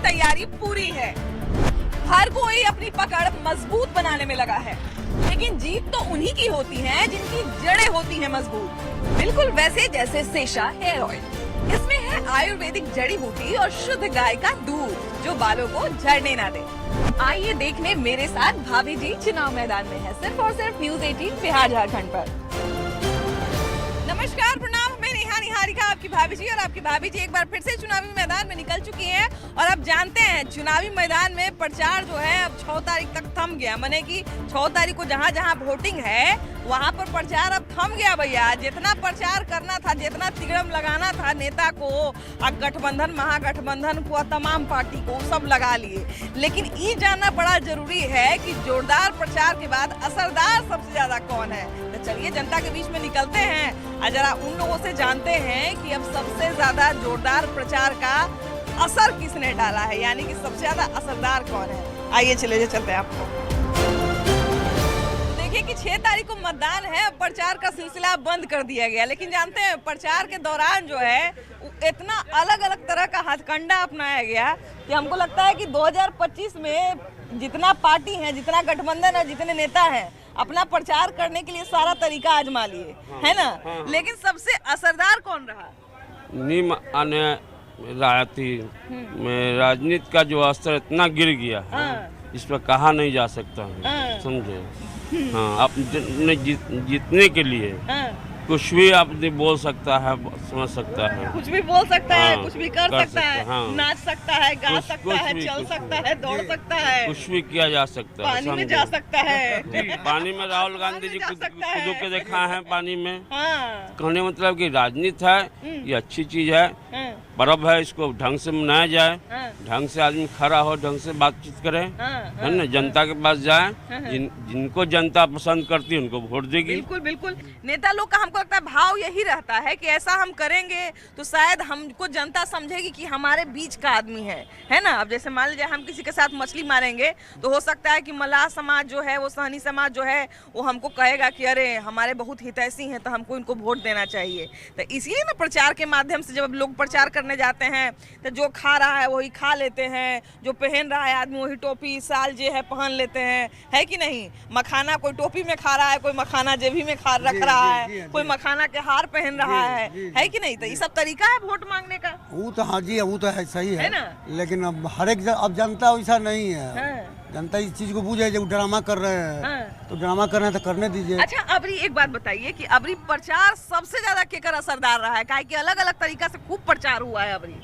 तैयारी पूरी है। हर कोई अपनी पकड़ मजबूत बनाने में लगा है, लेकिन जीत तो उन्हीं की होती है जिनकी जड़ें होती हैं मजबूत। बिल्कुल वैसे जैसे सेशा हेयर ऑयल। इसमें है आयुर्वेदिक जड़ी बूटी और शुद्ध गाय का दूध जो बालों को झड़ने ना दे। आइए देखने मेरे साथ भाभी जी चुनाव मैदान में है, सिर्फ और सिर्फ न्यूज़ 18 बिहार झारखंड पर। नमस्कार, प्रणाम, मैं नेहा निहारिका, आपकी भाभी जी। और आपकी भाभी जी एक बार फिर से चुनावी मैदान में निकल चुकी हैं। और अब जानते हैं चुनावी मैदान में प्रचार जो है अब 6 तारीख तक थम गया। माने कि 6 तारीख को जहां जहां वोटिंग है वहां पर प्रचार अब थम गया भैया। जितना प्रचार करना था, जितना तिगड़म लगाना था नेता को, गठबंधन महागठबंधन को, तमाम पार्टी को सब लगा लिए। लेकिन ये जानना बड़ा जरूरी है कि जोरदार प्रचार के बाद असरदार सबसे ज्यादा कौन है। तो चलिए जनता के बीच में निकलते हैं और जरा उन लोगों से जानते हैं कि अब सबसे ज्यादा जोरदार प्रचार का असर किसने डाला है, यानी कि सबसे ज्यादा असरदार कौन है। आइए चले चलते हैं आपको। देखिए कि 6 तारीख को मतदान है, प्रचार का सिलसिला बंद कर दिया गया। लेकिन जानते हैं प्रचार के दौरान जो है इतना अलग अलग तरह का हथकंडा अपनाया गया कि हमको लगता है कि 2025 में जितना पार्टी है, जितना गठबंधन है, जितने नेता हैं, अपना प्रचार करने के लिए सारा तरीका आजमा लिए, है ना। लेकिन सबसे असरदार कौन रहा? नीम आने राजनीति में राजनीति का जो स्तर इतना गिर गया है, इस पर कहा नहीं जा सकता है, समझे। हाँ, आप जीतने के लिए कुछ भी आपने बोल सकता है, समझ सकता है, कुछ भी बोल सकता है, हाँ, कुछ भी कर सकता है, हाँ, नाच सकता है, गा सकता है, चल सकता है, दौड़ सकता है, कुछ भी किया जा सकता है, पानी में जा सकता है। पानी में राहुल गांधी जी खुद के देखा है पानी में। हाँ। कहने मतलब कि राजनीति है, ये अच्छी चीज है, पर्व है, इसको ढंग से मनाया जाए, ढंग से आदमी खड़ा हो, ढंग से बातचीत करे, है ना, जनता के पास जाए, जिनको जनता पसंद करती है उनको वोट देगी। बिल्कुल बिल्कुल। नेता लोग का हमको लगता है भाव यही रहता है कि ऐसा हम करेंगे तो शायद हमको जनता समझेगी कि हमारे बीच का आदमी है ना। अब जैसे मान लीजिए हम किसी के साथ मछली मारेंगे तो हो सकता है कि मल्लाह समाज जो है, वो सहनी समाज जो है, वो हमको कहेगा कि अरे हमारे बहुत हितैषी हैं तो हमको इनको वोट देना चाहिए। तो इसीलिए ना प्रचार के माध्यम से जब लोग प्रचार करने जाते हैं तो जो खा रहा है वही खा लेते हैं, जो पहन रहा है आदमी वही टोपी साल जो है पहन लेते हैं, है कि नहीं। मखाना कोई टोपी में खा रहा है, कोई मखाना जेबी में रख रहा है, कोई मखाना के हार पहन रहा है कि नहीं। तो ये सब तरीका है वोट मांगने का। वो तो हाँ जी, वो तो है, सही है ना। लेकिन अब हर एक अब जनता वैसा नहीं है। जनता इस चीज को बूझे जब ड्रामा कर रहे हैं तो ड्रामा कर रहे हैं तो करने दीजिए। अच्छा, अबरी एक बात बताइए कि अबरी प्रचार सबसे ज्यादा केकर असरदार रहा है, काहे कि अलग अलग तरीका से खूब प्रचार हुआ है अबरी।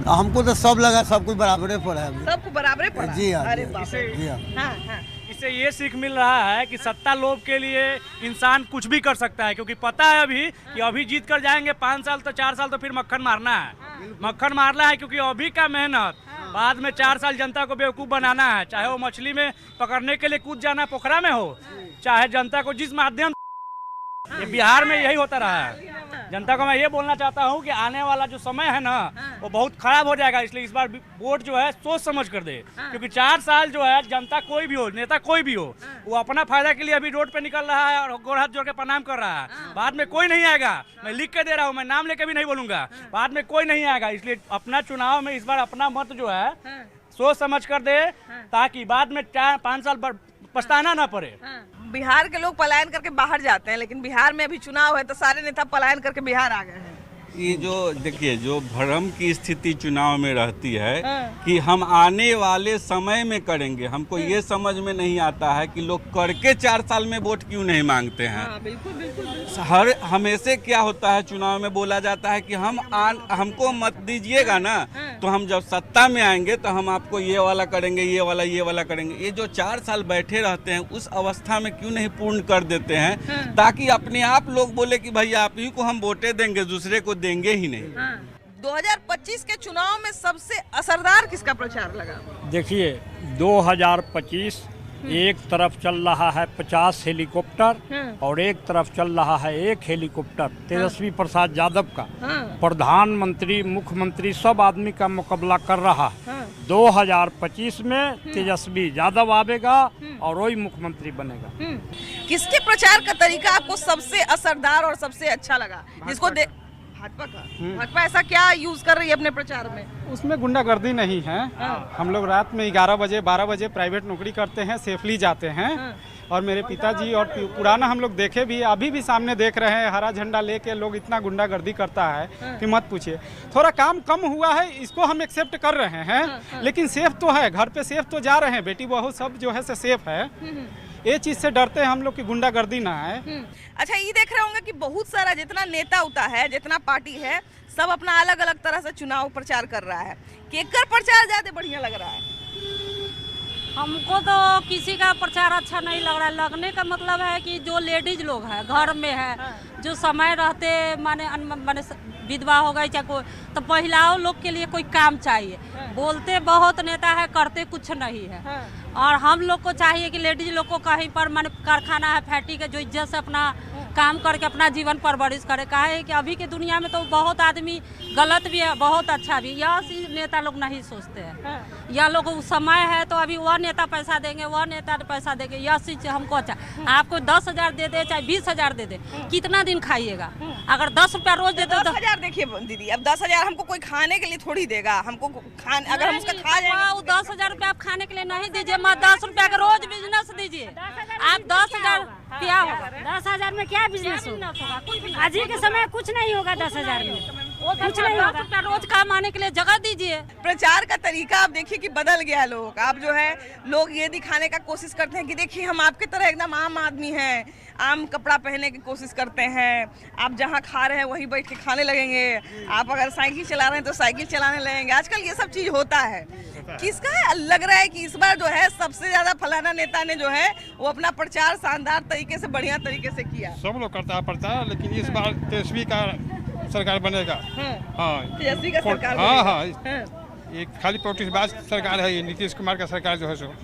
हमको तो सब लगा सब कुछ बराबरे पड़ा है, सबको बराबरे पड़ा। जी हाँ, अरे जी हाँ। इससे ये सीख मिल रहा है कि सत्ता लोभ के लिए इंसान कुछ भी कर सकता है, क्योंकि पता है अभी कि अभी जीत कर जाएंगे 5 साल तो 4 साल तो फिर मक्खन मारना है, मक्खन मारना है। क्योंकि अभी का मेहनत बाद में 4 साल जनता को बेवकूफ़ बनाना है, चाहे वो मछली में पकड़ने के लिए कूद जाना पोखरा में हो, चाहे जनता को जिस माध्यम ये बिहार में यही होता रहा है। जनता को मैं ये बोलना चाहता हूँ कि आने वाला जो समय है ना वो बहुत खराब हो जाएगा, इसलिए इस बार वोट जो है सोच समझ कर दे। क्योंकि 4 साल जो है जनता कोई भी हो, नेता कोई भी हो, वो अपना फायदा के लिए अभी रोड पे निकल रहा है और गोड़ हाथ जोड़ के प्रणाम कर रहा है। बाद में कोई नहीं आएगा, मैं लिख के दे रहा हूँ, मैं नाम लेके भी नहीं बोलूंगा, बाद में कोई नहीं आएगा। इसलिए अपना चुनाव में इस बार अपना मत जो है सोच समझ कर दे, ताकि बाद में 4-5 साल पछताना ना पड़े। बिहार के लोग पलायन करके बाहर जाते हैं, लेकिन बिहार में अभी चुनाव है तो सारे नेता पलायन करके बिहार आ गए हैं। ये जो देखिए जो भ्रम की स्थिति चुनाव में रहती है कि हम आने वाले समय में करेंगे, हमको ये समझ में नहीं आता है कि लोग करके 4 साल में वोट क्यों नहीं मांगते हैं। बिल्कुल बिल्कुल। हर हमेशा क्या होता है चुनाव में बोला जाता है कि हमको मत दीजिएगा ना तो हम जब सत्ता में आएंगे तो हम आपको ये वाला करेंगे, ये वाला करेंगे। ये जो 4 साल बैठे रहते हैं उस अवस्था में क्यों नहीं पूर्ण कर देते हैं, ताकि अपने आप लोग बोले कि भैया आप ही को हम वोटें देंगे, दूसरे को देंगे ही नहीं। 2025 के चुनाव में सबसे असरदार किसका प्रचार लगा? देखिए 2025 एक तरफ चल रहा है 50 हेलीकॉप्टर और एक तरफ चल रहा है 1 हेलीकॉप्टर तेजस्वी प्रसाद यादव का। प्रधानमंत्री, मुख्यमंत्री सब आदमी का मुकाबला कर रहा है। 2025 में तेजस्वी यादव आवेगा और वही मुख्यमंत्री बनेगा। किसके प्रचार का तरीका आपको सबसे असरदार और सबसे अच्छा लगा? जिसको भाजपा का? भाजपा ऐसा क्या यूज कर रही है अपने प्रचार में? उसमें गुंडागर्दी नहीं है। हम लोग रात में 11 बजे 12 बजे प्राइवेट नौकरी करते हैं, सेफली जाते हैं। और मेरे पिताजी और पुराना हम लोग देखे भी, अभी भी सामने देख रहे हैं, हरा झंडा लेके लोग इतना गुंडागर्दी करता है कि मत पूछिए। थोड़ा काम कम हुआ है, इसको हम एक्सेप्ट कर रहे हैं, लेकिन सेफ तो है, घर पे सेफ तो जा रहे हैं, बेटी बहू सब जो है से सेफ है। ये चीज से डरते हैं हम लोग कि गुंडागर्दी ना है। अच्छा, ये देख रहे होंगे कि बहुत सारा जितना नेता उता है, जितना पार्टी है, सब अपना अलग अलग तरह से चुनाव प्रचार कर रहा है। केकर प्रचार ज्यादा बढ़िया लग रहा है? हमको तो किसी का प्रचार अच्छा नहीं लग रहा है। लगने का मतलब है कि जो लेडीज लोग है घर में है, जो समय रहते माने विधवा हो गई चाहे कोई, तो महिलाओं लोग के लिए कोई काम चाहिए। बोलते बहुत नेता है, करते कुछ नहीं है। और हम लोग को चाहिए कि लेडीज लोग को कहीं पर माने कारखाना है, फैक्ट्री के, जो इज्जत से अपना काम करके अपना जीवन परवरिश करे। काहे कि अभी के दुनिया में तो बहुत आदमी गलत भी है, बहुत अच्छा भी। यह नेता लोग नहीं सोचते हैं। यह लोग समय है तो अभी वह नेता पैसा देंगे, वह नेता पैसा देंगे, यह चीज हमको अच्छा। आपको 10,000 दे दे चाहे 20,000 दे दे, कितना दिन खाइएगा? अगर 10 रुपया रोज दे दो, 10,000 देखिए दीदी, अब 10,000 हमको कोई खाने के लिए थोड़ी देगा। हमको अगर हम उसका खा जाएंगे 10,000 रुपया आप खाने के लिए नहीं दीजिए, मत 10 रुपया का रोज बिजनेस दीजिए। आप 10,000 क्या होगा? 10,000 में क्या बिजनेस होगा? आज ही के समय कुछ नहीं होगा 10,000 में, कुछ नहीं होगा। रोज काम आने के लिए जगह दीजिए। प्रचार का तरीका आप देखिए कि बदल गया है लोगों का। आप जो है लोग ये दिखाने का कोशिश करते हैं कि देखिए हम आपकी तरह एकदम आम आदमी हैं, आम कपड़ा पहनने की कोशिश करते हैं। आप जहाँ खा रहे हैं वहीं बैठ के खाने लगेंगे। आप अगर साइकिल चला रहे हैं तो साइकिल चलाने लगेंगे। आजकल ये सब चीज होता है। किसका है? लग रहा है कि इस बार जो है सबसे ज्यादा फलाना नेता ने जो है वो अपना प्रचार शानदार तरीके से, बढ़िया तरीके से किया। सब लोग करता है प्रचार, लेकिन इस बार तेजस्वी का सरकार बनेगा। हाँ, तेजस्वी का सरकार हाँ बनेगा। हाँ, ये खाली पॉलिटिक्सबाज सरकार है ये। नीतीश कुमार का सरकार जो है सो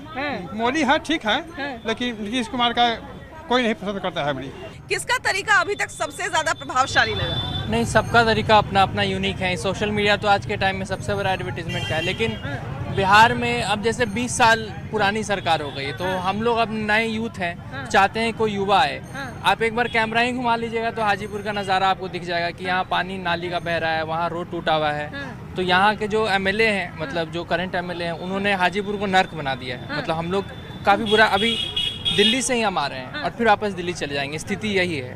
मोदी है, ठीक है, लेकिन नीतीश कुमार का कोई नहीं पसंद करता है। किसका तरीका अभी तक सबसे ज्यादा प्रभावशाली लगा? नहीं, सबका तरीका अपना अपना यूनिक है। सोशल मीडिया तो आज के टाइम में सबसे बड़ा एडवर्टीजमेंट का है, लेकिन बिहार में अब जैसे 20 साल पुरानी सरकार हो गई, तो हम लोग अब नए यूथ हैं, चाहते हैं कोई युवा आए। आप एक बार कैमरा ही घुमा लीजिएगा तो हाजीपुर का नज़ारा आपको दिख जाएगा कि यहाँ पानी नाली का बह रहा है, वहाँ रोड टूटा हुआ है। तो यहाँ के जो एमएलए हैं, मतलब जो करंट एमएलए हैं, उन्होंने हाजीपुर को नर्क बना दिया है। मतलब हम लोग काफ़ी बुरा, अभी दिल्ली से ही हम आ रहे हैं और फिर वापस दिल्ली चले जाएंगे, स्थिति यही है।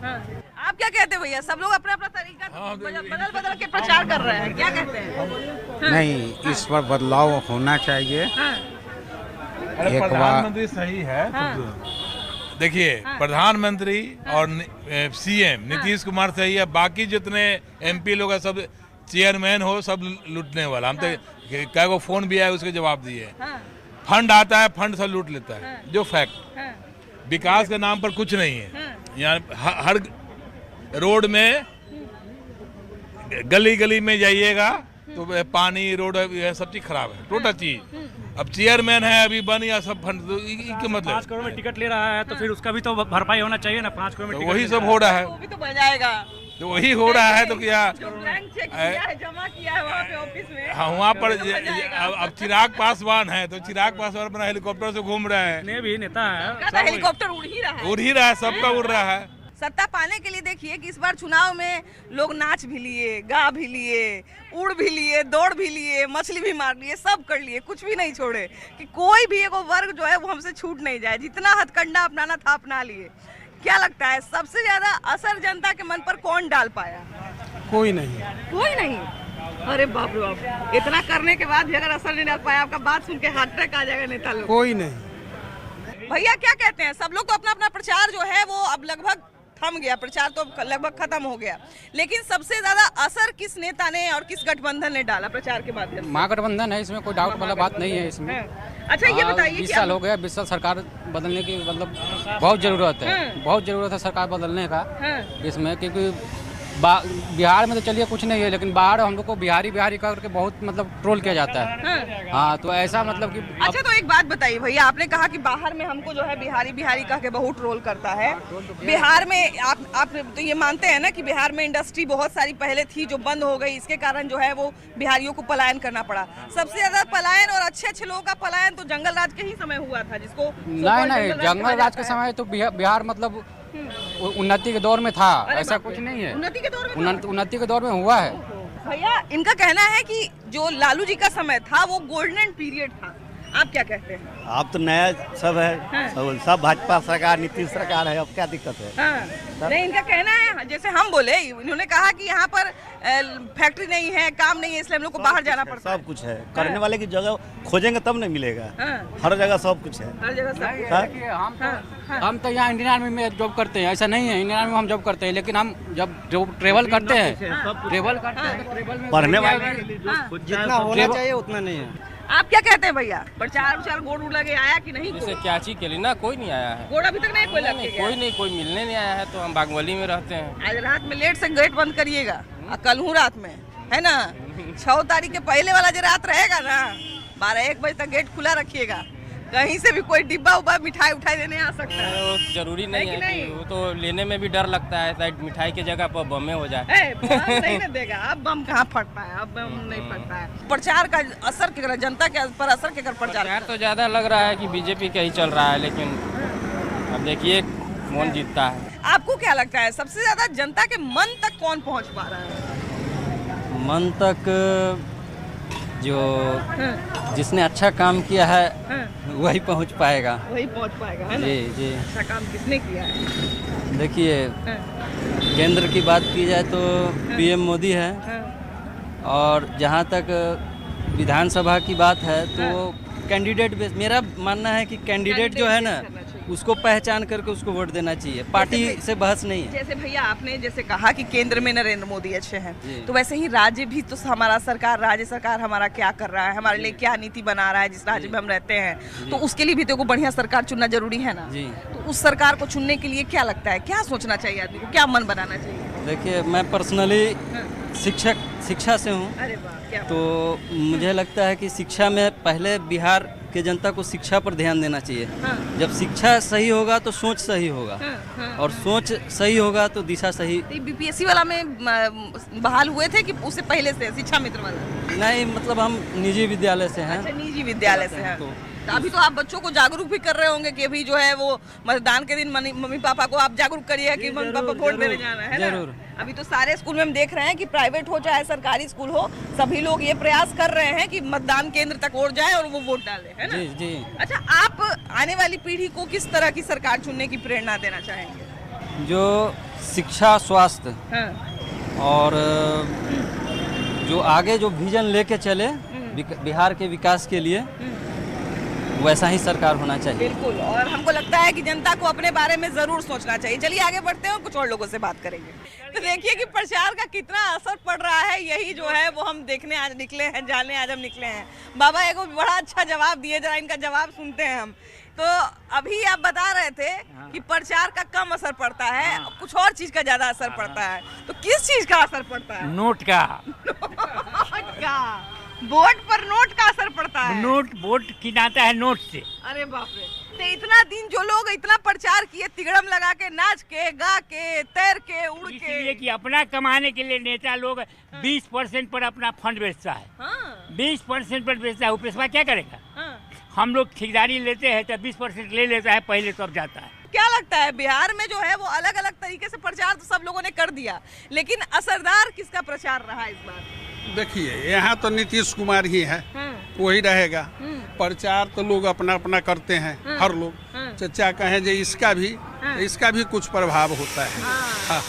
आप क्या कहते हैं भैया? सब लोग अपना अपना तरीका बदल बदल के प्रचार कर रहे हैं, क्या कहते हैं? नहीं, इस पर बदलाव होना चाहिए। अरे प्रधानमंत्री सही है। देखिए, प्रधानमंत्री और सीएम नीतीश कुमार सही है। बाकी जितने एमपी लोग हैं सब चेयरमैन हो, सब लूटने वाला। हम तो क्या को फोन भी आया उसके जवाब दिए। फंड आता है, फंड सब लूट लेता है, जो फैक्ट। विकास के नाम पर कुछ नहीं है। यहाँ हर रोड में, गली गली में जाइएगा तो पानी, रोड, यह सब चीज खराब है, टोटल चीज। अब चेयरमैन है, अभी बन या सब फंड, तो क्या मतलब? 5 करोड़ में टिकट ले रहा है तो फिर उसका भी तो भरपाई होना चाहिए ना। 5 करोड़ में तो वही सब हो रहा है, वो भी तो बढ़ जाएगा। तो वही हो रहा है। तो क्या बैंक चेक किया है, जमा किया है वहाँ पे ऑफिस में। हाँ, वहाँ पर अब चिराग पासवान है, तो चिराग पासवान अपना हेलीकॉप्टर से घूम रहे हैं। ने भी नेता है, हेलीकॉप्टर उड़ ही रहा है, उड़ ही रहा है, सबका उड़ रहा है। सत्ता पाने के लिए देखिए कि इस बार चुनाव में लोग नाच भी लिए, गा भी लिए, उड़ भी लिए, दौड़ भी लिए, मछली भी मार लिए, सब कर लिए, कुछ भी नहीं छोड़े कि कोई भी एगो वर्ग जो है वो हमसे छूट नहीं जाए। जितना हथकंडा अपनाना था अपना लिए। क्या लगता है सबसे ज्यादा असर जनता के मन पर कौन डाल पाया? कोई नहीं। कोई नहीं? अरे बाप रे बाप, इतना करने के बाद भी अगर असर नहीं डाल पाया, आपका बात सुन के हार्ट अटैक आ जाएगा नेता लोग। कोई नहीं। भैया क्या कहते हैं? सब लोग तो अपना अपना प्रचार जो है वो अब लगभग थम गया, प्रचार तो लगभग खत्म हो गया, लेकिन सबसे ज्यादा असर किस नेता ने और किस गठबंधन ने डाला प्रचार के माध्यम से? महागठबंधन है, इसमें कोई डाउट वाला बात नहीं है। इसमें अच्छा, ये बताइए 20 साल हो गया, 20 साल सरकार बदलने की मतलब बहुत ज़रूरत है, बहुत ज़रूरत है सरकार बदलने का इसमें। क्योंकि बिहार में तो चलिए कुछ नहीं है, लेकिन बाहर हम लोग को बिहारी करके बहुत मतलब ट्रोल किया जाता है। हाँ, तो ऐसा मतलब कि अच्छा, तो एक बात बताइए भैया, आपने कहा कि बाहर में हमको जो है बिहारी कह के बहुत ट्रोल करता है। बिहार में आप तो ये मानते हैं ना कि बिहार में इंडस्ट्री बहुत सारी पहले थी जो बंद हो गई, इसके कारण जो है वो बिहारियों को पलायन करना पड़ा। सबसे ज्यादा पलायन और अच्छे लोगों का पलायन तो जंगल राज के ही समय हुआ था, जिसको नहीं, जंगल राज के समय तो बिहार मतलब उन्नति के दौर में था, ऐसा कुछ नहीं है। उन्नति के दौर में उन्नति के दौर में हुआ है। भैया इनका कहना है कि जो लालू जी का समय था वो गोल्डन पीरियड था, आप क्या कहते हैं? अब तो नया सब है, सब भाजपा सरकार, नीतीश सरकार है, अब क्या दिक्कत है? हाँ। नहीं, इनका कहना है, जैसे हम बोले, इन्होंने कहा कि यहाँ पर फैक्ट्री नहीं है, काम नहीं है, इसलिए हम लोग को बाहर जाना पड़ता है। सब कुछ है, करने वाले की जगह खोजेंगे तब नहीं मिलेगा। हर जगह सब कुछ है, हर जगह सब। हम तो यहाँ इंडियन आर्मी में जॉब करते हैं, ऐसा नहीं है इंडियन आर्मी में हम जॉब करते हैं, लेकिन हम जब ट्रेवल करते हैं पढ़ने वाले जितना होना चाहिए उतना नहीं है। आप क्या कहते हैं भैया, प्रचार उचार गोड़ उड़ लगे आया कि नहीं? जैसे क्या चीज के लिए ना, कोई नहीं आया है। गोड़ अभी तक नहीं कोई लग के गया? कोई नहीं, कोई मिलने नहीं आया है। तो हम बागवली में रहते हैं। आज रात में लेट से गेट बंद करिएगा, कल हूँ रात में, है ना? 6 तारीख के पहले वाला जो रात रहेगा ना, 12-1 बजे तक गेट खुला रखिएगा। कहीं से भी कोई डिब्बा उब्बा मिठाई उठाई देने आ सकता है। तो जरूरी नहीं है कि वो तो लेने में भी डर लगता है, शायद मिठाई की जगह पर बम हो जाए। बम नहीं ना देगा, अब बम कहाँ फटता है, अब बम नहीं फटता है। प्रचार का असर क्या, जनता के पर असर क्या कर प्रचार तो ज्यादा लग रहा है कि बीजेपी का ही चल रहा है, लेकिन अब देखिए कौन जीतता है। आपको क्या लगता है सबसे ज्यादा जनता के मन तक कौन पहुँच पा रहा है? मन तक जो जिसने अच्छा काम किया है वही पहुंच पाएगा। वही पहुंच पाएगा, है ना? जी जी। अच्छा काम किसने किया है? देखिए, केंद्र की बात की जाए तो पीएम मोदी है, और जहां तक विधानसभा की बात है तो कैंडिडेट मेरा मानना है कि कैंडिडेट जो है ना उसको पहचान करके उसको वोट देना चाहिए, पार्टी से बहस नहीं है। जैसे भैया आपने जैसे कहा कि केंद्र में नरेंद्र मोदी अच्छे हैं, तो वैसे ही राज्य भी तो हमारा सरकार, राज्य सरकार हमारा क्या कर रहा है, हमारे लिए क्या नीति बना रहा है जिस राज्य में हम रहते हैं, तो उसके लिए भी तो बढ़िया सरकार चुनना जरूरी है ना। तो उस सरकार को चुनने के लिए क्या लगता है, क्या सोचना चाहिए आदमी को, क्या मन बनाना चाहिए? देखिए, मैं पर्सनली शिक्षा से हूँ, तो मुझे लगता है कि शिक्षा में पहले बिहार के जनता को शिक्षा पर ध्यान देना चाहिए। जब शिक्षा सही होगा तो सोच सही होगा, और सोच सही होगा तो दिशा सही। बीपीएससी वाला में बहाल हुए थे कि उससे पहले से शिक्षा मित्र वाला? नहीं, मतलब हम निजी विद्यालय से हैं। अच्छा, निजी विद्यालय से हैं। तो अभी तो आप बच्चों को जागरूक भी कर रहे होंगे कि अभी जो है वो मतदान के दिन मम्मी पापा को आप जागरूक करिए कि मम्मी पापा वोट देने जाना है ना? अभी तो सारे स्कूल में हम देख रहे हैं कि प्राइवेट हो चाहे सरकारी स्कूल हो, सभी लोग ये प्रयास कर रहे हैं कि मतदान केंद्र तक और जाए और वो वोट डाले, है ना? जी जी। अच्छा, आप आने वाली पीढ़ी को किस तरह की सरकार चुनने की प्रेरणा देना चाहेंगे? जो शिक्षा, स्वास्थ्य और जो आगे जो विजन लेके चले बिहार के विकास के लिए, वैसा ही सरकार होना चाहिए। बिल्कुल, और हमको लगता है कि जनता को अपने बारे में जरूर सोचना चाहिए। चलिए आगे बढ़ते हैं और कुछ और लोगों से बात करेंगे। तो देखिए कि प्रचार का कितना असर पड़ रहा है, यही जो है वो हम देखने आज निकले हैं, जानने आज हम निकले हैं। बाबा एक बड़ा अच्छा जवाब दिए, जरा इनका जवाब सुनते हैं हम। तो अभी आप बता रहे थे कि प्रचार का कम असर पड़ता है, कुछ और चीज का ज्यादा असर पड़ता है, तो किस चीज का असर पड़ता है? नोट का। वोट पर नोट का असर पड़ता है। नोट वोट किनाता है नोट से। अरे बाप रे, तो इतना दिन जो लोग इतना प्रचार किए, तिगड़म लगा के, नाच के, गा के, तैर के, उड़ के, इसलिए कि अपना कमाने के लिए नेता लोग 20% पर अपना फंड बेचता है। 20% पर बेचता है, वो पैसा क्या करेगा? हम लोग ठेकेदारी लेते हैं तो 20% ले लेता है पहले, तब जाता है। क्या लगता है बिहार में जो है वो अलग अलग तरीके से प्रचार तो सब लोगों ने कर दिया, लेकिन असरदार किसका प्रचार रहा इस बार? देखिए, यहाँ तो नीतीश कुमार ही है, वही रहेगा। प्रचार तो लोग अपना अपना करते हैं, हर लोग। चचा कहें जो इसका भी कुछ प्रभाव होता है।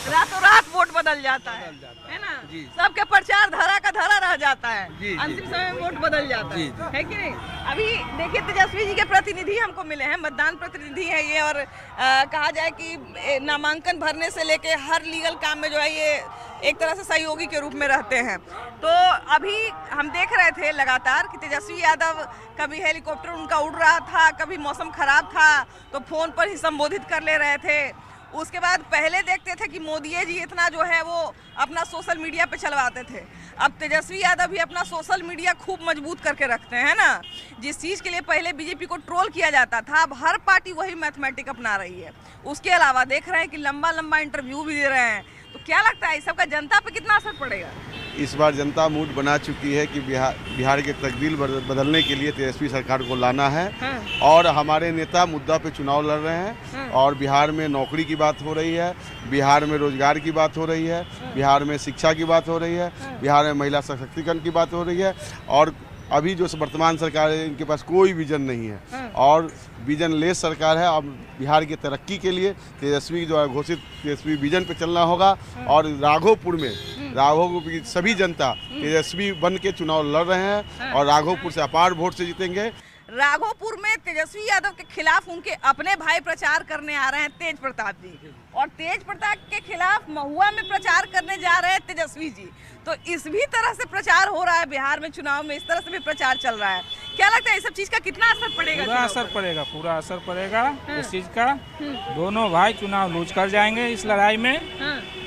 रातों रात वोट बदल जाता है ना? सबके प्रचार धरा का धरा रह जाता है, अंतिम समय में वोट बदल जाता है कि नहीं? अभी देखिए, तेजस्वी जी के प्रतिनिधि हमको मिले हैं, मतदान प्रतिनिधि है ये, और कहा जाए कि नामांकन भरने से लेके हर लीगल काम में जो है ये एक तरह से सहयोगी के रूप में रहते हैं। तो अभी हम देख रहे थे लगातार कि तेजस्वी यादव कभी हेलीकॉप्टर उनका उड़ रहा था, कभी मौसम खराब था तो फोन पर ही संबोधित कर ले रहे थे। उसके बाद पहले देखते थे कि मोदी जी इतना जो है वो अपना सोशल मीडिया पे चलवाते थे, अब तेजस्वी यादव भी अपना सोशल मीडिया खूब मजबूत करके रखते हैं ना। जिस चीज़ के लिए पहले बीजेपी को ट्रोल किया जाता था, अब हर पार्टी वही मैथमेटिक अपना रही है। उसके अलावा देख रहे हैं कि लंबा लंबा इंटरव्यू भी दे रहे हैं। तो क्या लगता है इस सब का जनता पे कितना असर पड़ेगा? इस बार जनता मूड बना चुकी है कि बिहार के तकदीर बदलने के लिए तेजस्वी सरकार को लाना है। और हमारे नेता मुद्दा पे चुनाव लड़ रहे हैं और बिहार में नौकरी की बात हो रही है, बिहार में रोजगार की बात हो रही है, बिहार में शिक्षा की बात हो रही है, बिहार में महिला सशक्तिकरण की बात हो रही है। और अभी जो वर्तमान सरकार है इनके पास कोई विजन नहीं है और विजन लेस सरकार है। अब बिहार की तरक्की के लिए तेजस्वी जो घोषित तेजस्वी विजन पे चलना होगा। और राघोपुर की सभी जनता तेजस्वी बन के चुनाव लड़ रहे हैं और राघोपुर से अपार वोट से जीतेंगे। राघोपुर में तेजस्वी यादव के खिलाफ उनके अपने भाई प्रचार करने आ रहे हैं तेज प्रताप जी, और तेज प्रताप के खिलाफ महुआ में प्रचार करने जा रहे हैं तेजस्वी जी। तो इस भी तरह से प्रचार हो रहा है बिहार में, चुनाव में इस तरह से भी प्रचार चल रहा है। क्या लगता है इस सब चीज का कितना असर पड़ेगा? पूरा असर पड़ेगा इस चीज का। दोनों भाई चुनाव लूज कर जाएंगे इस लड़ाई में।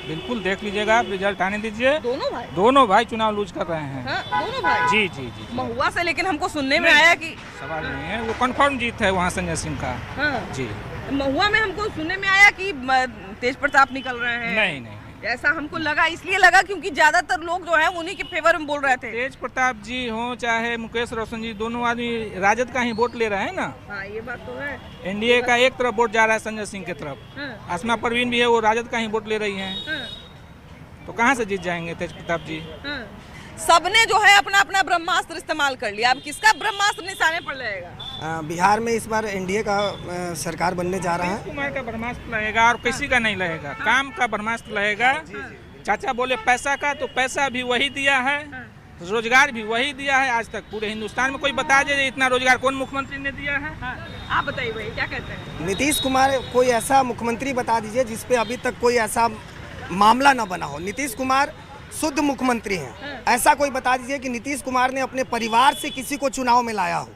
बिल्कुल देख लीजिएगा, आप रिजल्ट आने दीजिए। दोनों भाई चुनाव लूज कर रहे हैं। दोनों भाई? जी जी जी। महुआ से लेकिन हमको सुनने में आया कि सवाल नहीं है, वो कंफर्म जीत है वहाँ संजय सिंह का। जी, महुआ में हमको सुनने में आया कि तेज प्रताप निकल रहे हैं। नहीं, ऐसा हमको लगा, इसलिए लगा क्योंकि ज्यादातर लोग जो है उन्हीं के फेवर में बोल रहे थे। तेज प्रताप जी हो चाहे मुकेश रोशन जी, दोनों आदमी राजद का ही वोट ले रहे हैं ना। हाँ, ये बात तो है। एनडीए का एक तरफ वोट जा रहा है संजय सिंह की तरफ। आसमा परवीन भी है, वो राजद का ही वोट ले रही है। तो कहाँ से जीत जाएंगे तेज प्रताप जी? सबने जो है अपना अपना ब्रह्मास्त्र इस्तेमाल कर लिया। अब किसका ब्रह्मास्त्र निशाने पर रहेगा? बिहार में इस बार एनडीए का सरकार बनने जा रहा है। कुमार का ब्रह्मास्त्र लगेगा और किसी का नहीं लगेगा, काम का ब्रह्मास्त्र लगेगा। चाचा बोले पैसा का, तो पैसा भी वही दिया है, रोजगार भी वही दिया है। आज तक पूरे हिंदुस्तान में कोई बता दे इतना रोजगार कौन मुख्यमंत्री ने दिया है? आप बताइए भाई, क्या कहते हैं? नीतीश कुमार कोई ऐसा मुख्यमंत्री बता दीजिए जिसपे अभी तक कोई ऐसा मामला न बना हो। नीतीश कुमार शुद्ध मुख्यमंत्री हैं। ऐसा कोई बता दीजिए कि नीतीश कुमार ने अपने परिवार से किसी को चुनाव में लाया हो,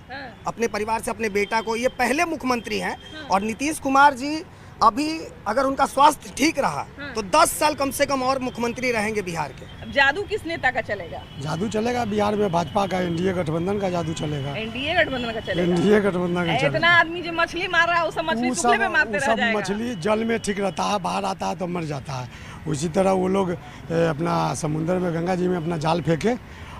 अपने परिवार से अपने बेटा को। ये पहले मुख्यमंत्री हैं। और नीतीश कुमार जी अभी अगर उनका स्वास्थ्य ठीक रहा तो 10 साल कम से कम और मुख्यमंत्री रहेंगे बिहार के। अब जादू किस नेता का चलेगा? जादू चलेगा बिहार में भाजपा का, एनडीए गठबंधन का जादू चलेगा। एनडीए गठबंधन का चलेगा। एनडीए गठबंधन का चलेगा। इतना आदमी जो मछली मार रहा है वो सब मछली टुकड़े में मारते रह जाएगा। मछली जल में ठीक रहता है, बाहर आता है तो मर जाता है। उसी तरह वो लोग अपना समुद्र में गंगा जी में अपना जाल फेंके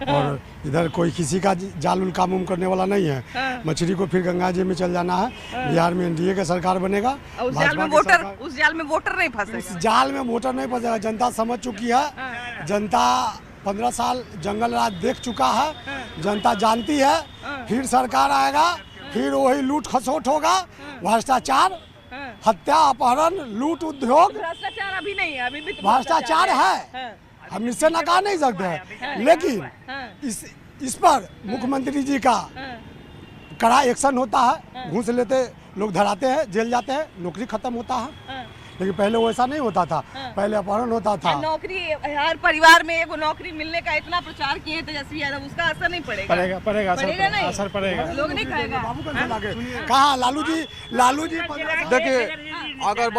और इधर कोई किसी का जाल उल काम करने वाला नहीं है। मछली को फिर गंगा जी में चल जाना है। बिहार में एनडीए का सरकार बनेगा। उस जाल में वोटर नहीं फंसेगा। उस जाल में वोटर नहीं फंसेगा। जनता समझ चुकी है। जनता 15 साल जंगल राज देख चुका है। जनता जानती है फिर सरकार आएगा, फिर वही लूट खसोट होगा, भ्रष्टाचार, हत्या, अपहरण, लूट, उद्योग। भ्रष्टाचार अभी नहीं है, अभी भी भ्रष्टाचार है। हम इससे नकार नहीं सकते हैं, लेकिन इस पर मुख्यमंत्री जी का कड़ा एक्शन होता है। घूस लेते लोग धराते हैं, जेल जाते हैं, नौकरी खत्म होता है। लेकिन पहले वैसा नहीं होता था। पहले अपहरण होता था। नौकरी हर परिवार में एगो नौकरी मिलने का इतना प्रचार किए तेजस्वी यादव, उसका असर नहीं पड़ेगा? पड़ेगा असर पड़ेगा। लोग नहीं कहेगा। कहाँ लालू जी देखिए, अगर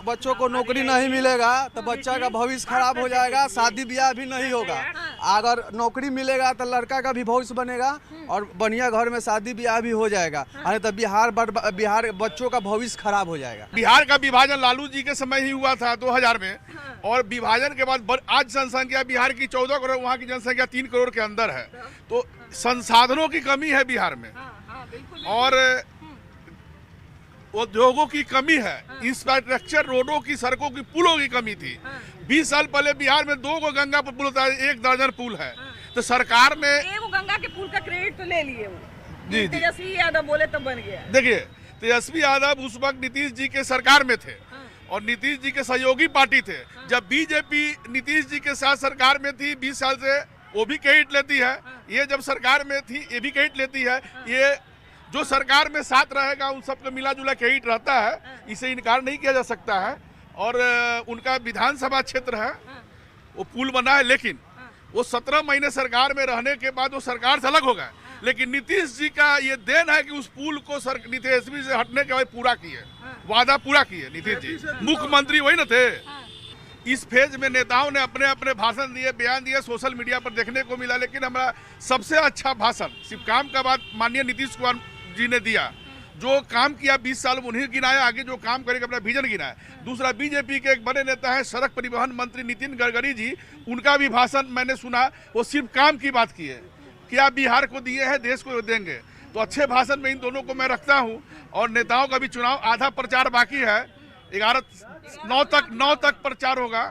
बच्चों को नौकरी नहीं मिलेगा तो बच्चा का भविष्य खराब हो जाएगा, शादी ब्याह भी नहीं होगा। अगर नौकरी मिलेगा तो लड़का का भी भविष्य बनेगा और बढ़िया घर में शादी ब्याह भी हो जाएगा। अरे तो बिहार बच्चों का भविष्य खराब हो जाएगा। बिहार का विभाजन लालू जी के समय ही हुआ था 2000 में। और विभाजन के बाद आज जनसंख्या बिहार की 14 करोड़, वहाँ की जनसंख्या 3 करोड़ के अंदर है। तो संसाधनों की कमी है बिहार में और उद्योगों की कमी है। इंफ्रास्ट्रक्चर, रोडों की, सड़कों की, पुलों की कमी थी। 20 साल पहले बिहार में 2 गंगा पर पुल होता है, 1 दर्जन पुल है। तो सरकार ने एक गंगा के पुल का क्रेडिट तो ले लिए वो। जी, तेजस्वी यादव बोले तो बन गया। देखिए, तेजस्वी यादव उस वक्त नीतीश जी के सरकार में थे और नीतीश जी के सहयोगी पार्टी थे। जब बीजेपी नीतीश जी के साथ सरकार में थी 20 साल से, वो भी क्रेडिट लेती है। ये जब सरकार में थी ये भी क्रेडिट लेती है। ये जो सरकार में साथ रहेगा उन सबका मिला जुला क्रेडिट रहता है, इसे इनकार नहीं किया जा सकता है। और उनका विधानसभा क्षेत्र है, वो पुल बना है, लेकिन वो 17 महीने सरकार में रहने के बाद वो सरकार से अलग हो गए। लेकिन नीतीश जी का ये देन है कि उस पुल को तेजस्वी से हटने के बाद पूरा किए, वादा पूरा किए नीतीश जी। मुख्यमंत्री वही न थे। इस फेज में नेताओं ने अपने अपने भाषण दिए, बयान दिए, सोशल मीडिया पर देखने को मिला। लेकिन हमारा सबसे अच्छा भाषण सिर्फ काम का बात माननीय नीतीश कुमार जी ने दिया। जो काम किया 20 साल में उन्हें गिनाया, आगे जो काम करेगा अपना विजन गिनाया। दूसरा, बीजेपी के एक बड़े नेता हैं सड़क परिवहन मंत्री नितिन गडकरी जी, उनका भी भाषण मैंने सुना, वो सिर्फ काम की बात की है, क्या बिहार को दिए हैं देश को देंगे। तो अच्छे भाषण में इन दोनों को मैं रखता हूँ। और नेताओं का भी चुनाव आधा प्रचार बाकी है, 9 तक प्रचार होगा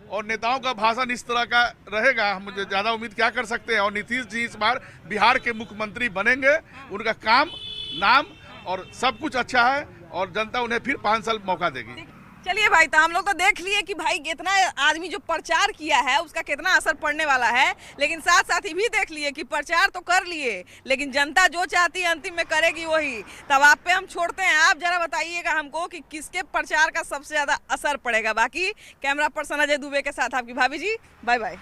और नेताओं का भाषण इस तरह का रहेगा, हम मुझे ज़्यादा उम्मीद क्या कर सकते हैं। और नीतीश जी इस बार बिहार के मुख्यमंत्री बनेंगे, उनका काम, नाम और सब कुछ अच्छा है और जनता उन्हें फिर 5 साल मौका देगी। चलिए भाई, तो हम लोग तो देख लिए कि भाई कितना आदमी जो प्रचार किया है उसका कितना असर पड़ने वाला है, लेकिन साथ साथ ही भी देख लिए कि प्रचार तो कर लिए, लेकिन जनता जो चाहती है अंतिम में करेगी वही। तब आप पे हम छोड़ते हैं, आप जरा बताइएगा हमको कि किसके प्रचार का सबसे ज्यादा असर पड़ेगा। बाकी कैमरा पर्सन अजय दुबे के साथ आपकी भाभी जी, बाय बाय।